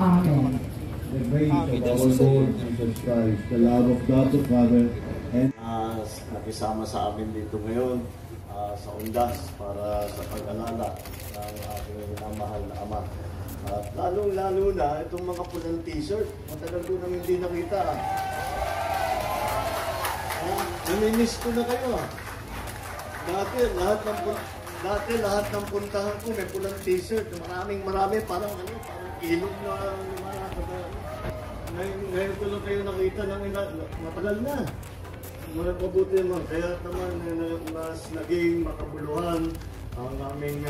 Amen. The grace of our Lord Jesus Christ, the love of God the Father, and nakisama sa amin dito ngayon sa Undas para sa pag-alala ng ating minamahal na Ama. At lalong-lalo na itong mga pulang t-shirt, matagal ko nang hindi nakita. Namimiss ko na kayo. Dati lahat ng puntahan ko may pulang t-shirt. Marami, parang ilog na lumalakad. Ngayon ko lang kayo nakita ng matagal na. Mabuti naman, kaya naman mas naging makabuluhan ang aming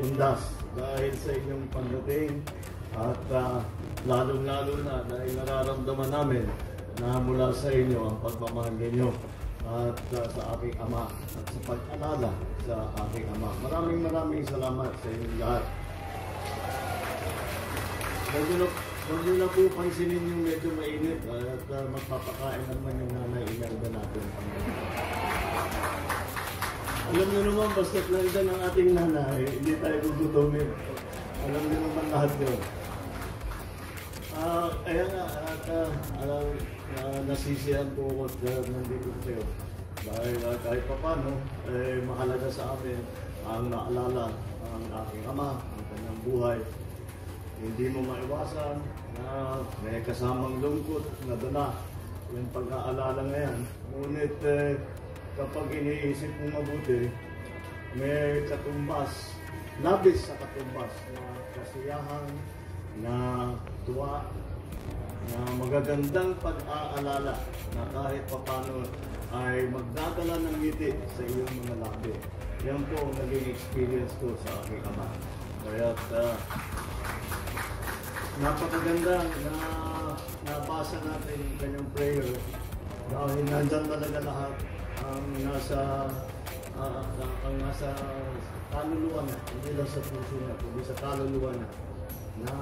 Undas dahil sa inyong pagdating at lalong-lalo na dahil nararamdaman namin na mula sa inyo ang pagmamahal ninyo at sa aking Ama at sa pag-alala sa aking Ama. Maraming salamat sa inyong lahat. Huwag nyo na po pansinin yung medyo mainit at magpapakain naman yung nanay Imelda natin. Alam nyo naman, basta't nandiyan ang ating nanay, hindi tayo gugutomin. Alam nyo naman lahat yun. Kaya nga, nasisiyan po ako at nandito kayo. Dahil kahit pa paano, mahalaga sa amin ang naalala ang aking ama, ang kanyang buhay. Hindi mo maiwasan na may kasamang lungkot na dala yung pag-aalala ngayon. Ngunit kapag iniisip mo mabuti, may katumbas, labis sa katumbas na kasiyahan, na tuwa, na magagandang pag-aalala na kahit papano ay magdadala ng ngiti sa iyong mga labi. Yan po ang naging experience ko sa aking ama. Kaya't napakaganda na nabasa natin yung kanyang prayer dahil nandyan talaga lahat ang nasa kaluluwa na, hindi lang sa puso na, kundi sa kaluluwa na, na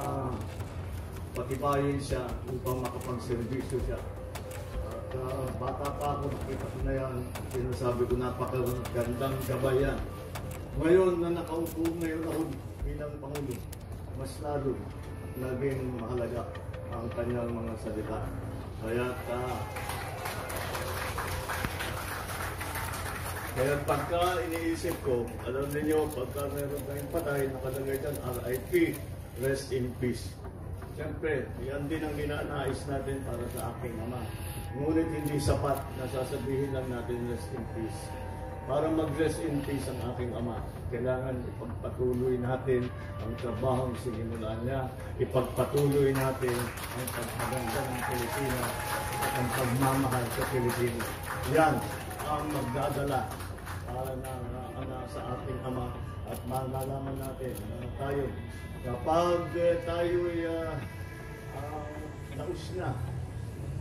patibayin siya upang makapagservisyo siya. At bata pa ako, nakita ko na yan, sinasabi ko napakagandang gabay yan. Ngayon na nakaupo ngayon ako bilang Pangulo, mas lalo naging mahalaga ang kanyang mga salita. Kaya pagka iniisip ko, alam niyo, pagka meron tayong patay, nakalagay dyan, RIP, rest in peace. Siyempre, yan din ang ginanais natin para sa aking ama. Ngunit hindi sapat na sasabihin lang natin rest in peace. Para mag-rest in peace ang aking ama, kailangan ipagpatuloy natin ang trabahong sinimulan niya, ipagpatuloy natin ang pagpaganda ng Pilipinas at ang pagmamahal sa Pilipinas. Yan ang magdadala para na sa ating ama at malalaman natin na tayo kapag tayo'y naus na,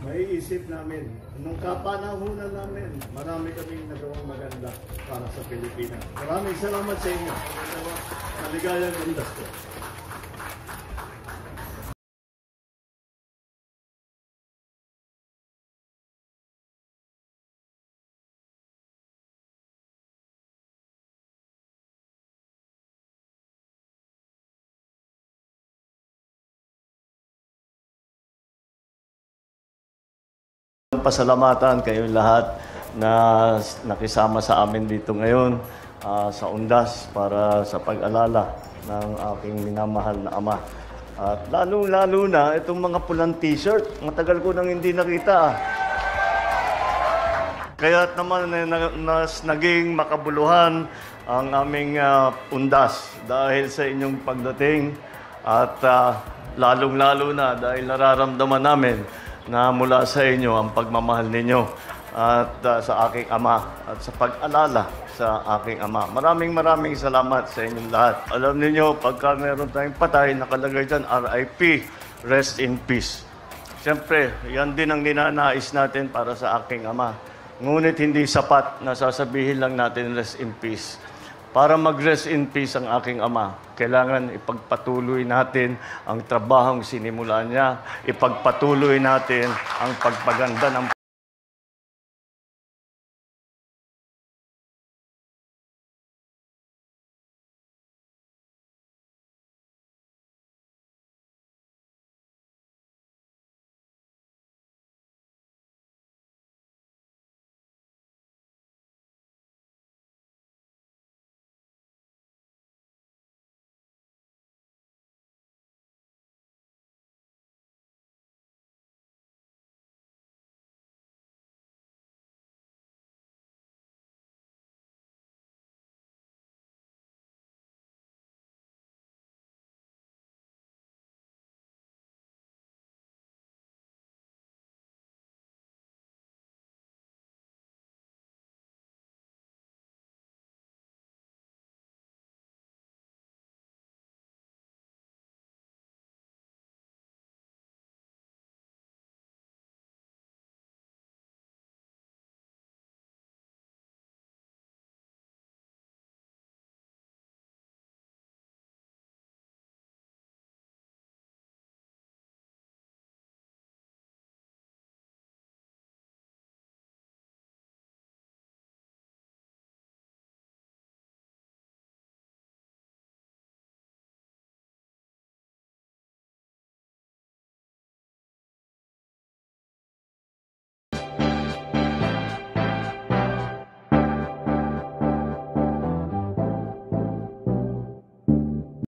maiisip namin, nung kapanahunan namin, marami kaming nagawang maganda para sa Pilipinas. Maraming salamat sa inyo. Maligayang undas ko. Pasalamatan kayong lahat na nakisama sa amin dito ngayon sa Undas para sa pag-alala ng aking minamahal na ama. At lalo-lalo na itong mga pulang t-shirt. Matagal ko nang hindi nakita. Kaya naman naging makabuluhan ang aming Undas dahil sa inyong pagdating at lalong-lalo na dahil nararamdaman namin na mula sa inyo ang pagmamahal ninyo at sa aking ama at sa pag-alala sa aking ama. Maraming salamat sa inyong lahat. Alam niyo, pagka meron tayong patay, nakalagay dyan, RIP, rest in peace. Siyempre, yan din ang ninanais natin para sa aking ama. Ngunit hindi sapat na sasabihin lang natin rest in peace. Para mag-rest in peace ang aking ama, kailangan ipagpatuloy natin ang trabahong sinimulan niya, ipagpatuloy natin ang pagpaganda ng